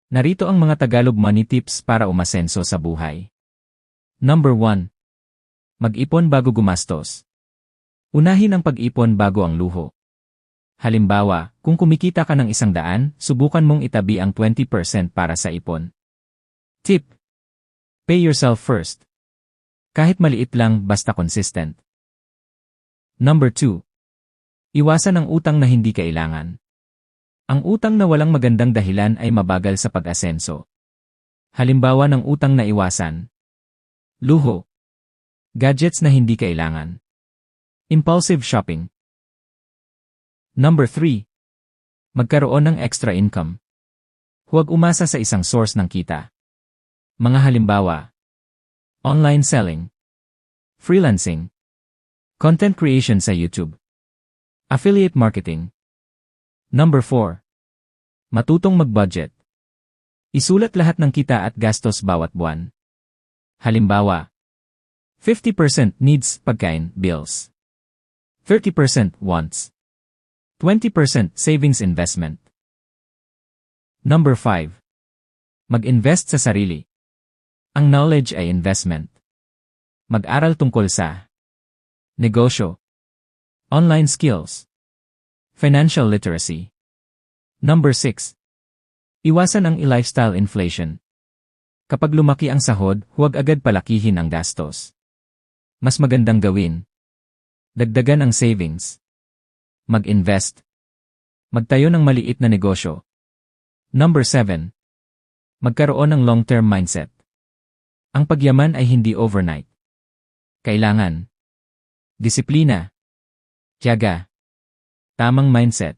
Narito ang mga Tagalog money tips para umasenso sa buhay. Number 1. Mag-ipon bago gumastos. Unahin ang pag-ipon bago ang luho. Halimbawa, kung kumikita ka ng 100, subukan mong itabi ang 20% para sa ipon. Tip: pay yourself first. Kahit maliit lang, basta consistent. Number 2. Iwasan ang utang na hindi kailangan. Ang utang na walang magandang dahilan ay mabagal sa pag-asenso. Halimbawa ng utang na iwasan: luho, gadgets na hindi kailangan, impulsive shopping. Number 3. Magkaroon ng extra income. Huwag umasa sa isang source ng kita. Mga halimbawa: online selling, freelancing, content creation sa YouTube, affiliate marketing. Number 4. Matutong mag-budget. Isulat lahat ng kita at gastos bawat buwan. Halimbawa: 50% needs, pagkain, bills. 30% wants. 20% savings, investment. Number 5. Mag-invest sa sarili. Ang knowledge ay investment. Mag-aral tungkol sa negosyo, online skills, financial literacy. Number 6. Iwasan ang lifestyle inflation. Kapag lumaki ang sahod, huwag agad palakihin ang gastos. Mas magandang gawin: dagdagan ang savings, mag-invest, magtayo ng maliit na negosyo. Number 7. Magkaroon ng long-term mindset. Ang pagyaman ay hindi overnight. Kailangan disiplina, tiyaga, tamang mindset.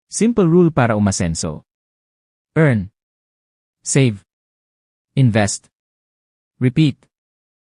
Simple rule para umasenso: earn, save, invest, repeat.